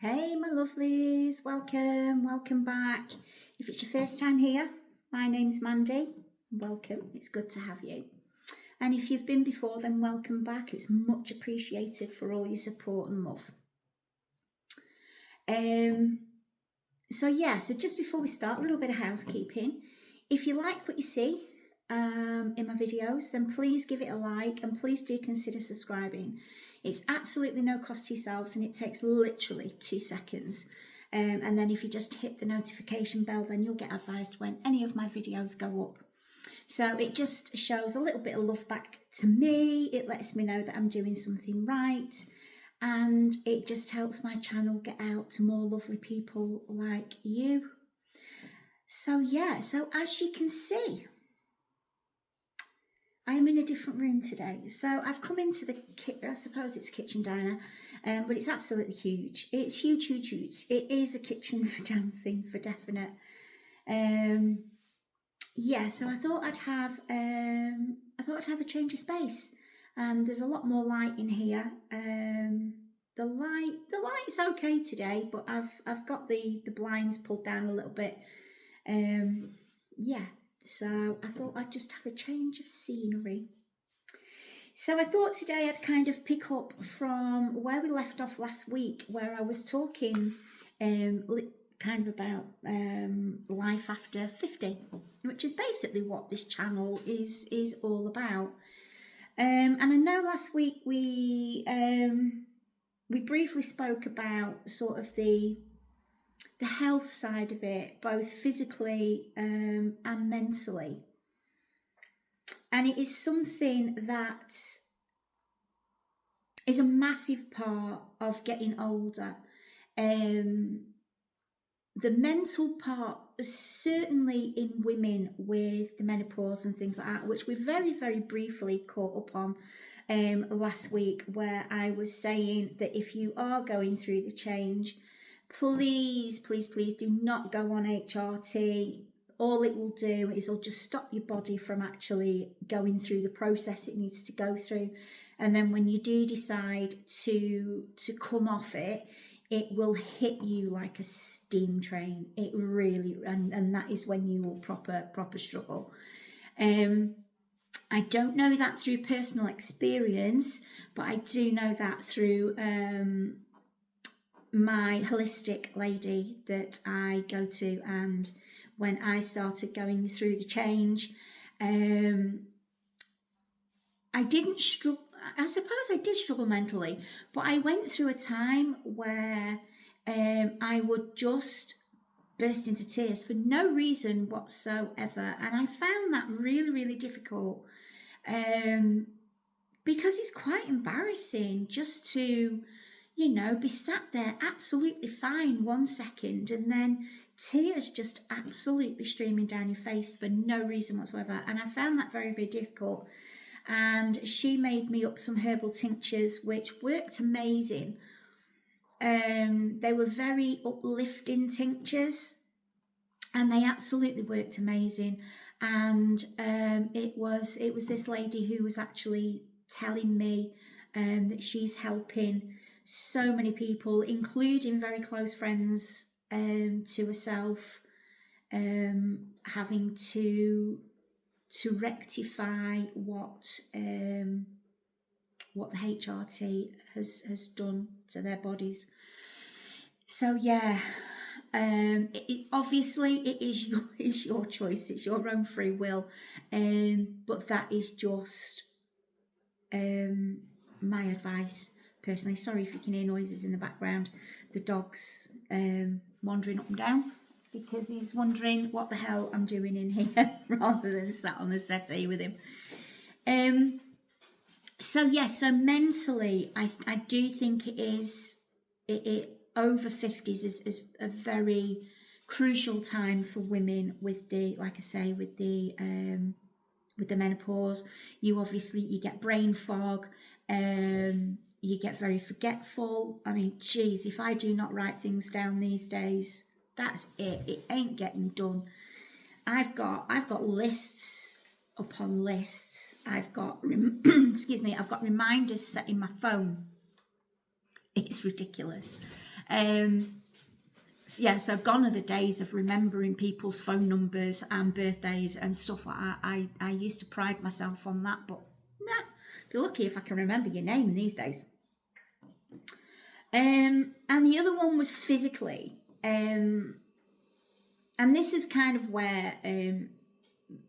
Hey, my lovelies, welcome back. If it's your first time here, my name's Mandy. Welcome, it's good to have you. And if you've been before, then welcome back. It's much appreciated for all your support and love. So just before we start, a little bit of housekeeping. If you like what you see in my videos, then please give it a like and please do consider subscribing. It's absolutely no cost to yourselves and it takes literally 2 seconds. And then if you just hit the notification bell, then you'll get advised when any of my videos go up. So it just shows a little bit of love back to me. It lets me know that I'm doing something right. And it just helps my channel get out to more lovely people like you. So as you can see, I am in a different room today. So I've come into the, I suppose it's kitchen diner, but it's absolutely huge. It's huge. It is a kitchen for dancing, for definite. So I thought I'd have a change of space. There's a lot more light in here. The light's okay today, but I've got the blinds pulled down a little bit. So I thought I'd just have a change of scenery. So I thought today I'd kind of pick up from where we left off last week, where I was talking kind of about life after 50, which is basically what this channel is all about. And I know last week we briefly spoke about sort of the health side of it, both physically and mentally. And it is something that is a massive part of getting older. The mental part, certainly in women with the menopause and things like that, which we very, very briefly caught up on last week, where I was saying that if you are going through the change, please do not go on HRT. All it will do is it'll just stop your body from actually going through the process it needs to go through. And then when you do decide to come off it, it will hit you like a steam train. It really, and that is when you will proper struggle. I don't know that through personal experience, but I do know that through my holistic lady that I go to. And when I started going through the change, I didn't struggle. I suppose I did struggle mentally, but I went through a time where I would just burst into tears for no reason whatsoever. And I found that really, really difficult because it's quite embarrassing just to, be sat there absolutely fine 1 second and then tears just absolutely streaming down your face for no reason whatsoever. And I found that very, very difficult. And she made me up some herbal tinctures which worked amazing. They were very uplifting tinctures and they absolutely worked amazing. And it was this lady who was actually telling me that she's helping so many people, including very close friends to herself, having to rectify what the HRT has done to their bodies. So obviously it is your choice, it's your own free will, but that is just my advice personally. Sorry if you can hear noises in the background. The dog's wandering up and down because he's wondering what the hell I'm doing in here rather than sat on the settee with him. So mentally, I do think it over 50s is a very crucial time for women with the, like I say, with the menopause. You get brain fog, you get very forgetful. I mean, geez, if I do not write things down these days, that's it. It ain't getting done. I've got lists upon lists. I've got I've got reminders set in my phone It's ridiculous. Yeah, so gone are the days of remembering people's phone numbers and birthdays and stuff like that. I used to pride myself on that, but nah, be lucky if I can remember your name these days. And the other one was physically. And this is kind of where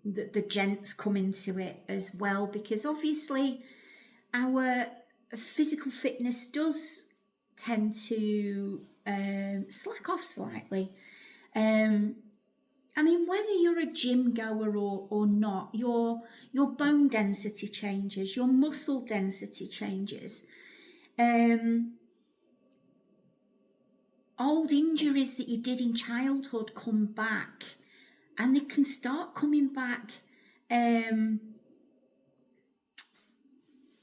the gents come into it as well, because obviously our physical fitness does tend to slack off slightly. I mean, whether you're a gym goer or not, your bone density changes, your muscle density changes. Old injuries that you did in childhood come back, and they can start coming back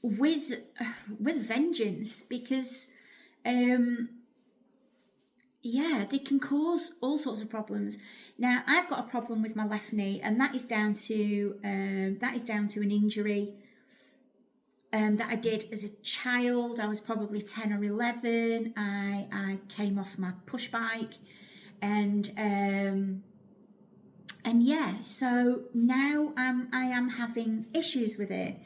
with vengeance, because yeah, they can cause all sorts of problems. Now, I've got a problem with my left knee, and that is down to an injury that I did as a child. I was probably 10 or 11. I came off my push bike, and yeah, so now I am having issues with it.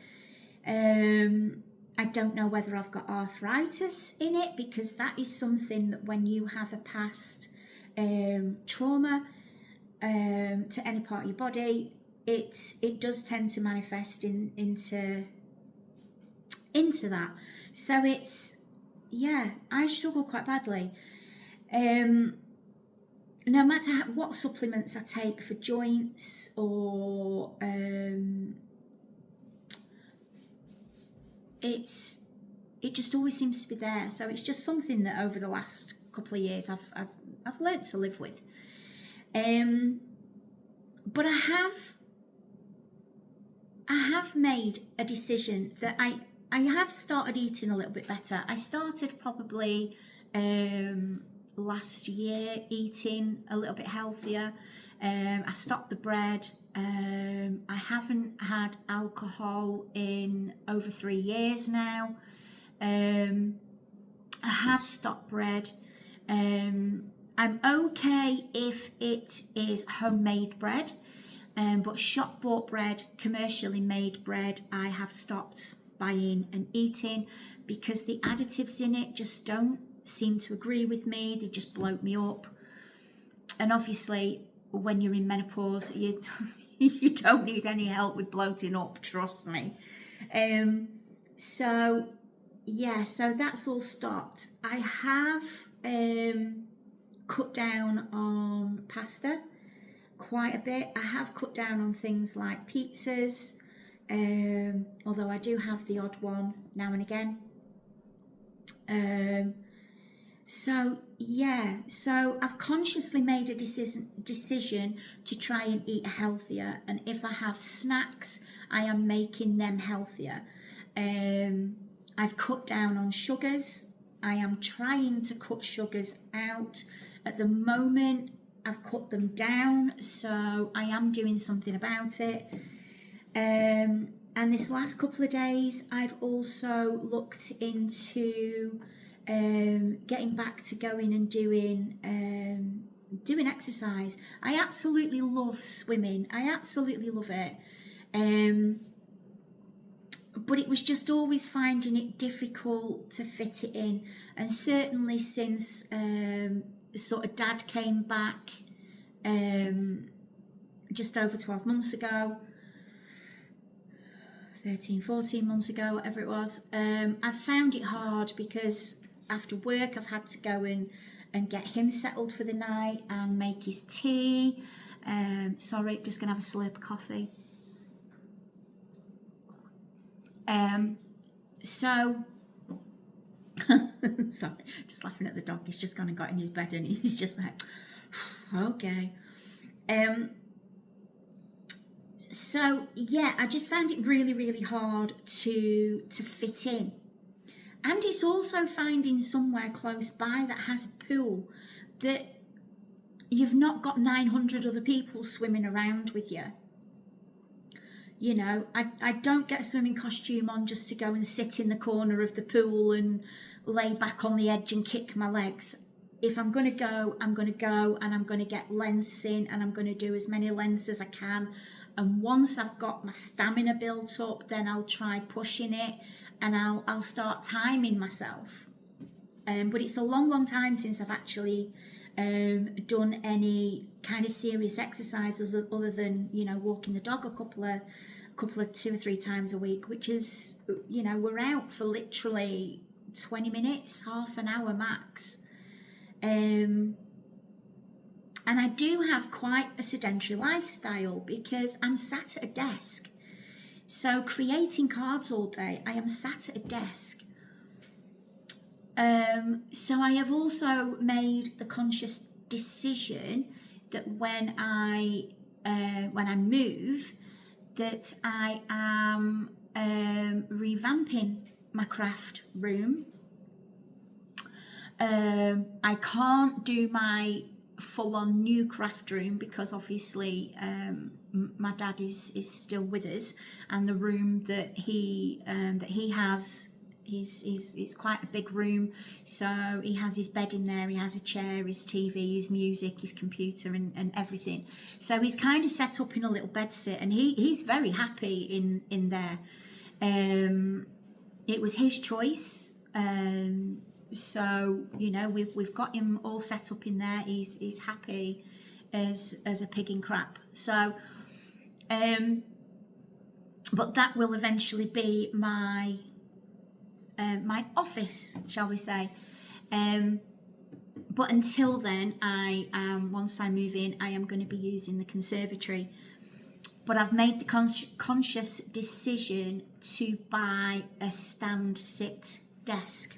I don't know whether I've got arthritis in it, because that is something that when you have a past trauma to any part of your body, it does tend to manifest into that. So it's, yeah, I struggle quite badly. No matter what supplements I take for joints or it just always seems to be there. So it's just something that over the last couple of years I've learned to live with. But I have made a decision that I have started eating a little bit better. I started probably last year eating a little bit healthier. I stopped the bread. I haven't had alcohol in over 3 years now. I have stopped bread. I'm okay if it is homemade bread, but shop bought bread, commercially made bread, I have stopped buying and eating, because the additives in it just don't seem to agree with me. They just bloat me up. And obviously, when you're in menopause, you don't need any help with bloating up, trust me. So yeah, so that's all stopped. I have cut down on pasta quite a bit. I have cut down on things like pizzas, although I do have the odd one now and again. So yeah, so I've consciously made a decision to try and eat healthier, and if I have snacks, I am making them healthier. I've cut down on sugars. I am trying to cut sugars out. At the moment, I've cut them down, so I am doing something about it. And this last couple of days, I've also looked into getting back to going and doing exercise. I absolutely love swimming. I absolutely love it. But it was just always finding it difficult to fit it in. And certainly since sort of Dad came back just over 12 months ago, 13, 14 months ago, whatever it was, I found it hard, because after work I've had to go in and get him settled for the night and make his tea. Sorry, just going to have a slurp of coffee. So, sorry, just laughing at the dog. He's just gone and got in his bed and he's just like, okay. So yeah, I just found it really, really hard to fit in. And it's also finding somewhere close by that has a pool that you've not got 900 other people swimming around with you. You know, I don't get a swimming costume on just to go and sit in the corner of the pool and lay back on the edge and kick my legs. If I'm going to go, I'm going to go, and I'm going to get lengths in, and I'm going to do as many lengths as I can. And once I've got my stamina built up, then I'll try pushing it, and I'll start timing myself. But it's a long time since I've actually done any kind of serious exercises other than, you know, walking the dog a couple of 2 or 3 times a week, which is, you know, we're out for literally 20 minutes, half an hour max. And I do have quite a sedentary lifestyle because I'm sat at a desk. So creating cards all day, I am sat at a desk. So I have also made the conscious decision that when I move, that I am revamping my craft room. I can't do my full-on new craft room because obviously my dad is still with us, and the room that he has, he's quite a big room, so he has his bed in there, he has a chair, his TV, his music, his computer, and everything. So he's kind of set up in a little bed sit, and he's very happy in there. It was his choice. So, you know, we've got him all set up in there. He's happy as a pig in crap. So, but that will eventually be my my office, shall we say. But until then, once I move in, I am going to be using the conservatory. But I've made the conscious decision to buy a stand-sit desk.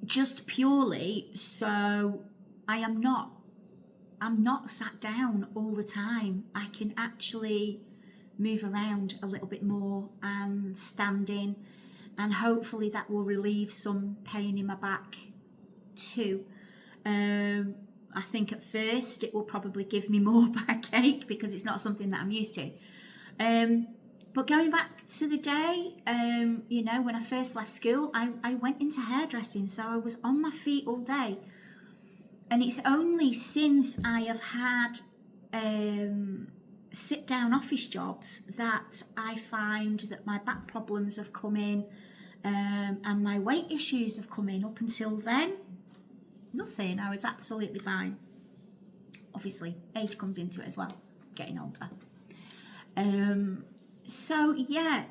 Just purely so I'm not sat down all the time. I can actually move around a little bit more and standing, and hopefully that will relieve some pain in my back too. I think at first it will probably give me more backache because it's not something that I'm used to. But going back to the day, you know, when I first left school, I went into hairdressing, so I was on my feet all day. And it's only since I have had sit-down office jobs that I find that my back problems have come in, and my weight issues have come in. Up until then, nothing. I was absolutely fine. Obviously, age comes into it as well, getting older. So yeah,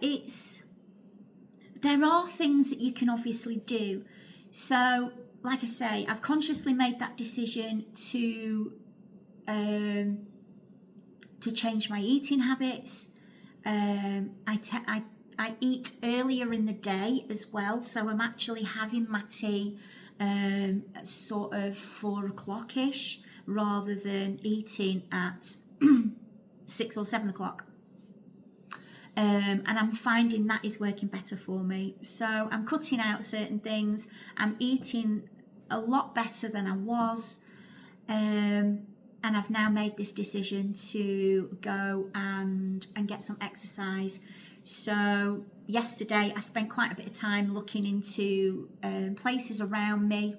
there are things that you can obviously do. So, like I say, I've consciously made that decision to change my eating habits. I eat earlier in the day as well, so I'm actually having my tea sort of 4 o'clock ish, rather than eating at 6 or 7 o'clock. And I'm finding that is working better for me. So I'm cutting out certain things. I'm eating a lot better than I was. And I've now made this decision to go and get some exercise. So yesterday I spent quite a bit of time looking into places around me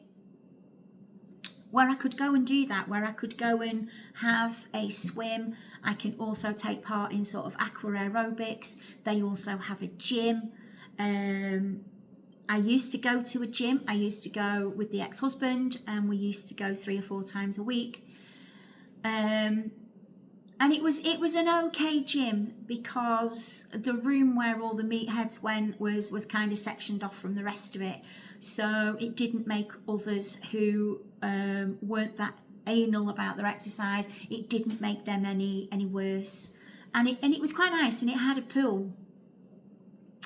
where I could go and do that, where I could go and have a swim. I can also take part in sort of aqua aerobics. They also have a gym. I used to go to a gym. I used to go with the ex-husband, and we used to go 3 or 4 times a week. And it was an okay gym because the room where all the meatheads went was kind of sectioned off from the rest of it. So it didn't make others who weren't that anal about their exercise, it didn't make them any worse. And it was quite nice, and it had a pool.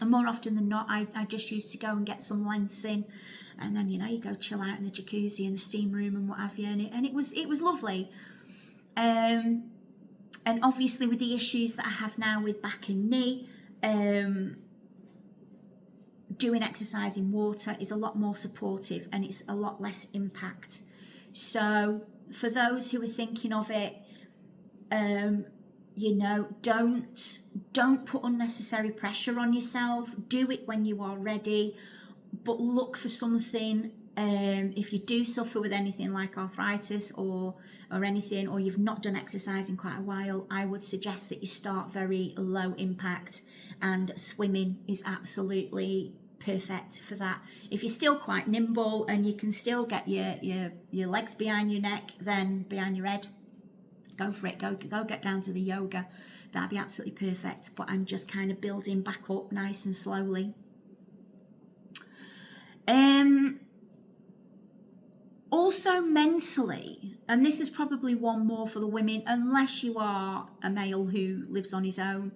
And more often than not, I just used to go and get some lengths in, and then, you know, you go chill out in the jacuzzi and the steam room and what have you, and it was lovely. And obviously with the issues that I have now with back and knee, doing exercise in water is a lot more supportive, and it's a lot less impact. So for those who are thinking of it, You know, don't put unnecessary pressure on yourself. Do it when you are ready, but look for something. If you do suffer with anything like arthritis or anything, or you've not done exercise in quite a while, I would suggest that you start very low impact, and swimming is absolutely perfect for that. If you're still quite nimble and you can still get your legs behind your neck, then behind your head, go for it. Go get down to the yoga. That'd be absolutely perfect. But I'm just kind of building back up nice and slowly. Also mentally, and this is probably one more for the women, unless you are a male who lives on his own,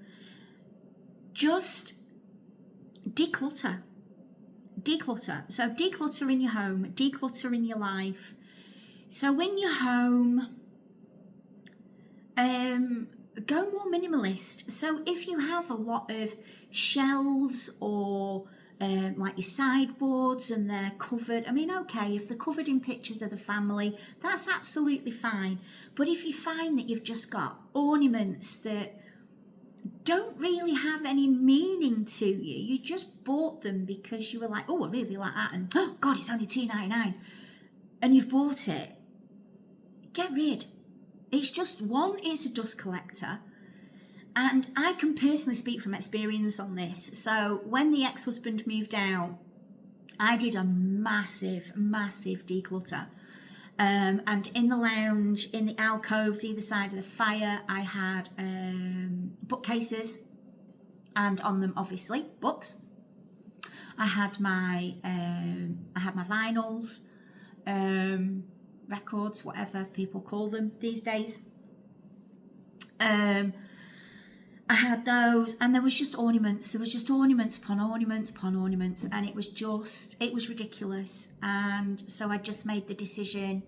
just declutter. So declutter in your home, declutter in your life. So in your home, go more minimalist. So if you have a lot of shelves or like your sideboards and they're covered, I mean, okay, if they're covered in pictures of the family, that's absolutely fine. But if you find that you've just got ornaments that don't really have any meaning to you, you just bought them because you were like, oh, I really like that, and oh God, it's only $2.99, and you've bought it, get rid. It's just, one, it's a dust collector. And I can personally speak from experience on this. So when the ex-husband moved out, I did a massive declutter. And in the lounge, in the alcoves, either side of the fire, I had bookcases, and on them, obviously, books. I had my vinyls, records, whatever people call them these days. I had those, and there was just ornaments. There was just ornaments upon ornaments upon ornaments, and it was ridiculous. And so I just made the decision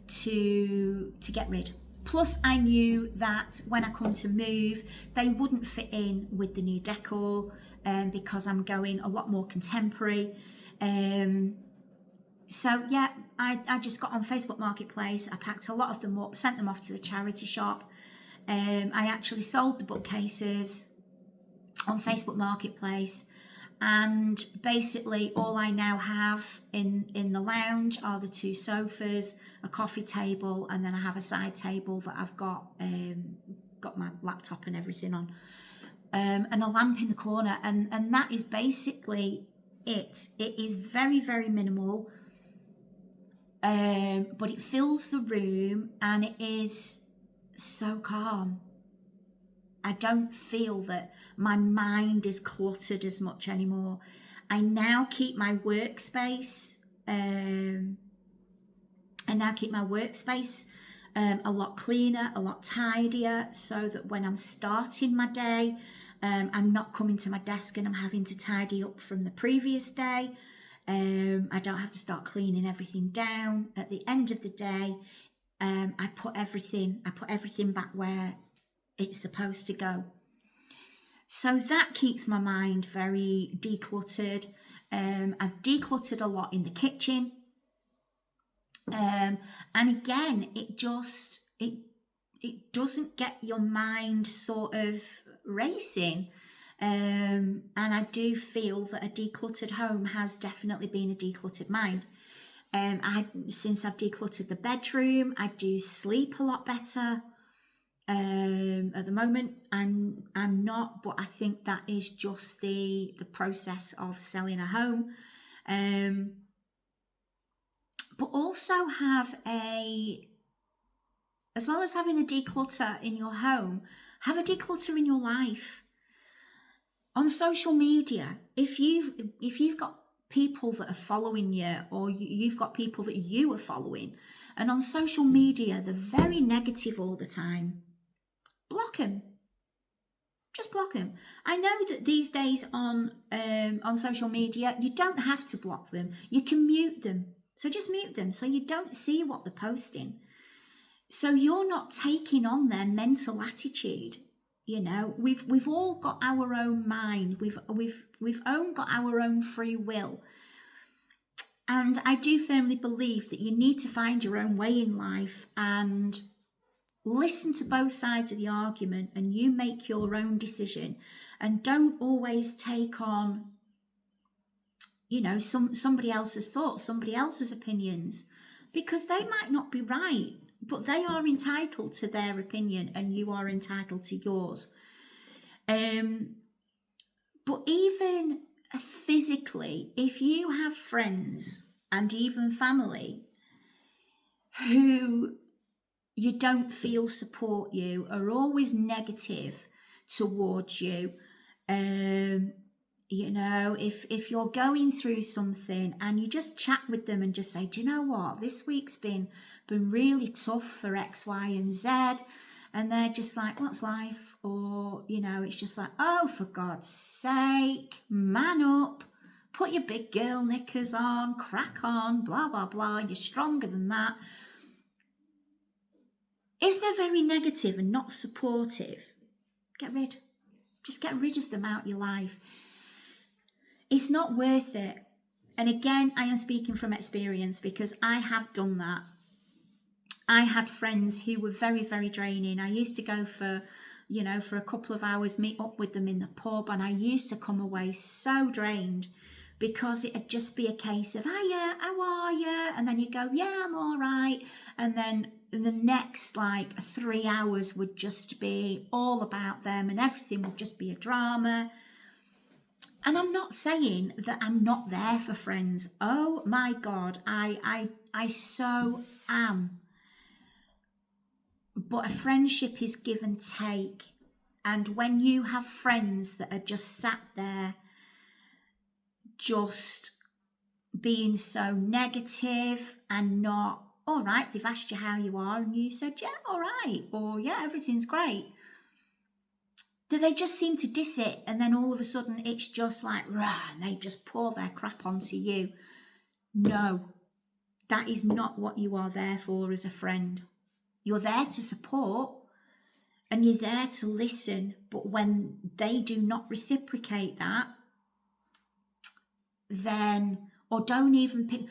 to get rid. Plus, I knew that when I come to move, they wouldn't fit in with the new decor, because I'm going a lot more contemporary. So yeah, I just got on Facebook Marketplace. I packed a lot of them up, sent them off to the charity shop. I actually sold the bookcases on Facebook Marketplace, and basically all I now have in the lounge are the 2 sofas, a coffee table, and then I have a side table that I've got my laptop and everything on, and a lamp in the corner, and that is basically it. It is very, very minimal, but it fills the room, and it is so calm. I don't feel that my mind is cluttered as much anymore. I now keep my workspace. A lot cleaner, a lot tidier, so that when I'm starting my day, I'm not coming to my desk and I'm having to tidy up from the previous day. I don't have to start cleaning everything down. At the end of the day, I put everything back where it's supposed to go. So that keeps my mind very decluttered. I've decluttered a lot in the kitchen. And again, it doesn't get your mind sort of racing. And I do feel that a decluttered home has definitely been a decluttered mind. Since I've decluttered the bedroom, I do sleep a lot better. At the moment, I'm not, but I think that is just the process of selling a home. But also as well as having a declutter in your home, have a declutter in your life. On social media, if you've got people that are following you, or you've got people that you are following, and on social media they're very negative all the time, block them. Just block them. I know that these days on social media, you don't have to block them. You can mute them. So just mute them so you don't see what they're posting. So you're not taking on their mental attitude. You know, we've all got our own mind. We've all got our own free will. And I do firmly believe that you need to find your own way in life and listen to both sides of the argument and you make your own decision, and don't always take on, somebody else's thoughts, somebody else's opinions, because they might not be right, but they are entitled to their opinion and you are entitled to yours. But even physically, if you have friends and even family who you don't feel support you, are always negative towards you, if you're going through something and you just chat with them and just say, do you know what, this week's been really tough for X, Y, and Z, and they're just like, what's life? Or, it's just like, oh, for God's sake, man up, put your big girl knickers on, crack on, blah, blah, blah, you're stronger than that. If they're very negative and not supportive, just get rid of them out of your life. It's not worth it. And again, I am speaking from experience because I have done that. I had friends who were very, very draining. I used to go for a couple of hours, meet up with them in the pub, and I used to come away so drained because it'd just be a case of, hiya, how are you? And then you go, yeah, I'm all right. And then the next 3 hours would just be all about them and everything would just be a drama. And I'm not saying that I'm not there for friends. Oh my God, I so am. But a friendship is give and take. And when you have friends that are just sat there, just being so negative and not, all right, they've asked you how you are and you said, yeah, all right, or yeah, everything's great. Do they just seem to diss it, and then all of a sudden it's just like, rah, and they just pour their crap onto you? No, that is not what you are there for as a friend. You're there to support and you're there to listen, but when they do not reciprocate that, then, or don't even pick,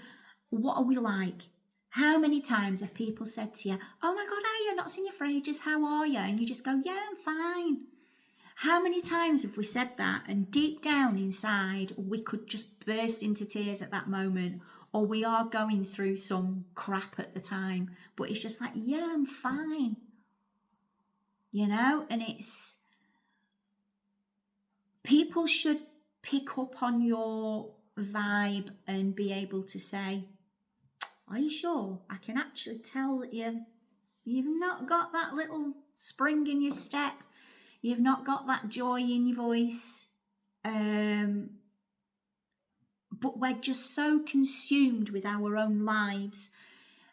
what are we like? How many times have people said to you, oh my God, I've not seen you for ages, how are you? And you just go, yeah, I'm fine. How many times have we said that, and deep down inside we could just burst into tears at that moment, or we are going through some crap at the time, but it's just like, yeah, I'm fine, and it's, people should pick up on your vibe and be able to say, are you sure? I can actually tell that you've not got that little spring in your step. You've not got that joy in your voice. But we're just so consumed with our own lives.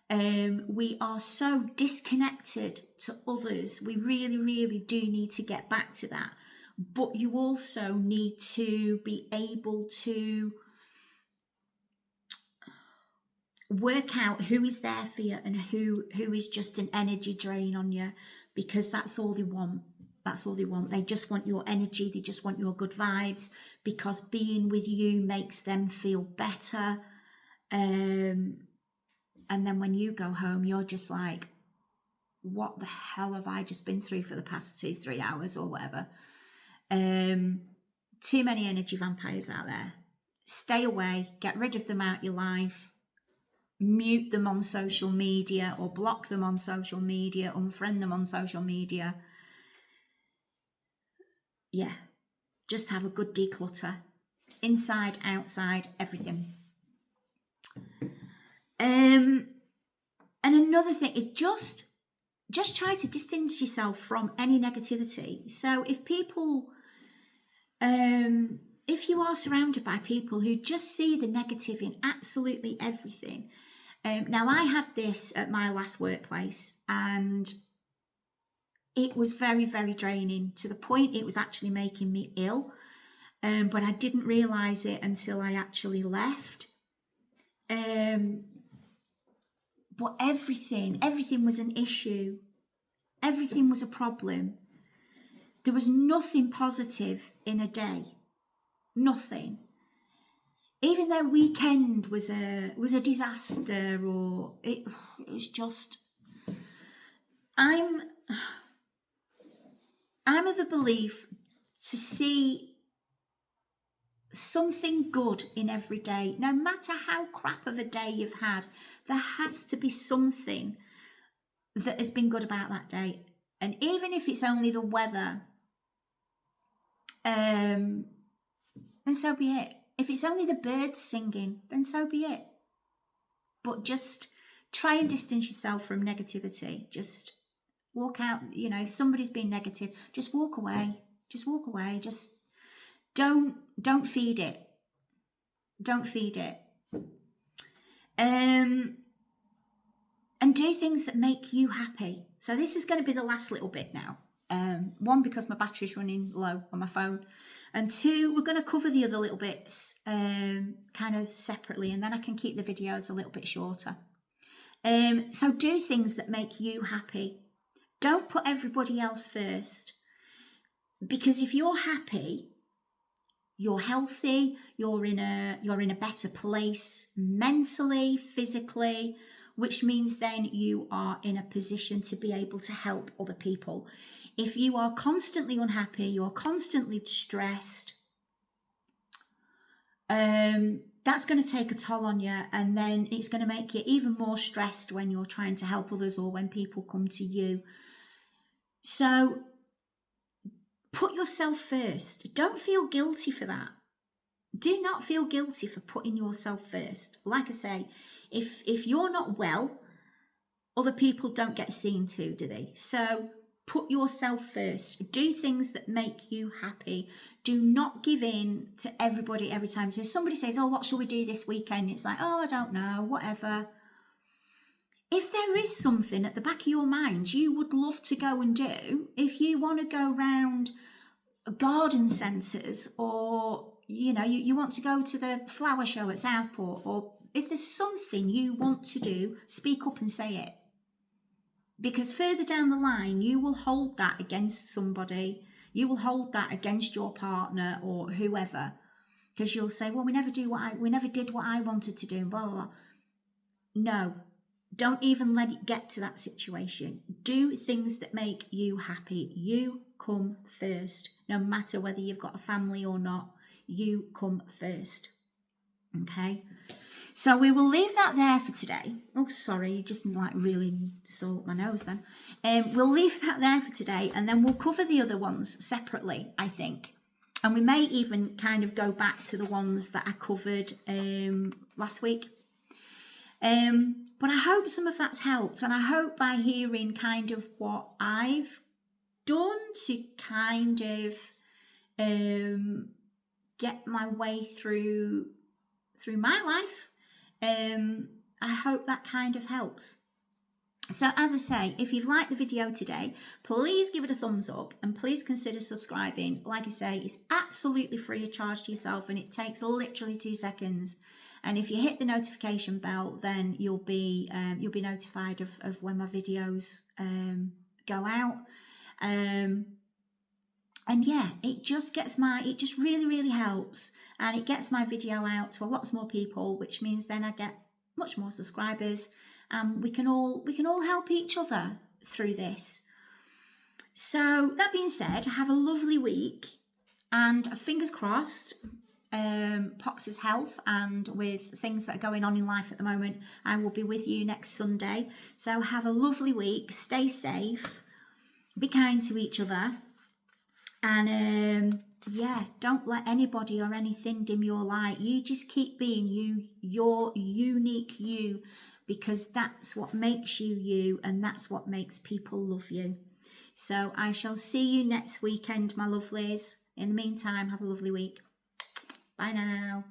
We are so disconnected to others. We really, really do need to get back to that. But you also need to be able to work out who is there for you and who is just an energy drain on you, because that's all they want. That's all they want. They just want your energy. They just want your good vibes, because being with you makes them feel better. And then when you go home, you're just like, what the hell have I just been through for the past 2-3 hours or whatever? Too many energy vampires out there. Stay away. Get rid of them out your life. Mute them on social media, or block them on social media, unfriend them on social media. Yeah, just have a good declutter, inside, outside, everything. And another thing, it just try to distance yourself from any negativity. So if people, if you are surrounded by people who just see the negative in absolutely everything. Now, I had this at my last workplace, and it was very, very draining, to the point it was actually making me ill. But I didn't realise it until I actually left. But everything was an issue. Everything was a problem. There was nothing positive in a day. Nothing. Even their weekend was a disaster, or it was just, I'm I'm of the belief to see something good in every day, no matter how crap of a day you've had, there has to be something that has been good about that day. And even if it's only the weather, and so be it. If it's only the birds singing, then so be it. But just try and distance yourself from negativity. Just walk out, if somebody's being negative, just walk away. Just walk away. Just don't feed it. Don't feed it. And do things that make you happy. So this is going to be the last little bit now. One, because my battery's running low on my phone. And two, we're going to cover the other little bits kind of separately, and then I can keep the videos a little bit shorter. So do things that make you happy. Don't put everybody else first. Because if you're happy, you're healthy, you're in a better place mentally, physically, which means then you are in a position to be able to help other people. If you are constantly unhappy, you're constantly stressed, that's going to take a toll on you, and then it's going to make you even more stressed when you're trying to help others or when people come to you. So put yourself first. Don't feel guilty for that. Do not feel guilty for putting yourself first. Like I say, if you're not well, other people don't get seen to, do they? So put yourself first. Do things that make you happy. Do not give in to everybody every time. So if somebody says, oh, what shall we do this weekend? It's like, oh, I don't know, whatever. If there is something at the back of your mind you would love to go and do, if you want to go round garden centres, or you want to go to the flower show at Southport, or if there's something you want to do, speak up and say it. Because further down the line, you will hold that against somebody. You will hold that against your partner or whoever, because you'll say, well, we never did what I wanted to do, and blah, blah, blah. No, don't even let it get to that situation. Do things that make you happy. You come first, no matter whether you've got a family or not. You come first. Okay? So we will leave that there for today. Oh, sorry, you just really saw my nose then. We'll leave that there for today, and then we'll cover the other ones separately, I think. And we may even kind of go back to the ones that I covered last week. But I hope some of that's helped, and I hope by hearing kind of what I've done to kind of get my way through my life, I hope that kind of helps. So as I say, if you've liked the video today, please give it a thumbs up, and please consider subscribing. Like I say, it's absolutely free of charge to yourself, and it takes literally 2 seconds. And if you hit the notification bell, then you'll be notified of when my videos go out. And yeah, it just really, really helps, and it gets my video out to lots more people, which means then I get much more subscribers, and we can all help each other through this. So that being said, have a lovely week, and fingers crossed, Pops' health and with things that are going on in life at the moment, I will be with you next Sunday. So have a lovely week, stay safe, be kind to each other, and yeah, don't let anybody or anything dim your light. You just keep being you, your unique you, because that's what makes you you, and that's what makes people love you. So I shall see you next weekend, my lovelies. In the meantime, have a lovely week. Bye now.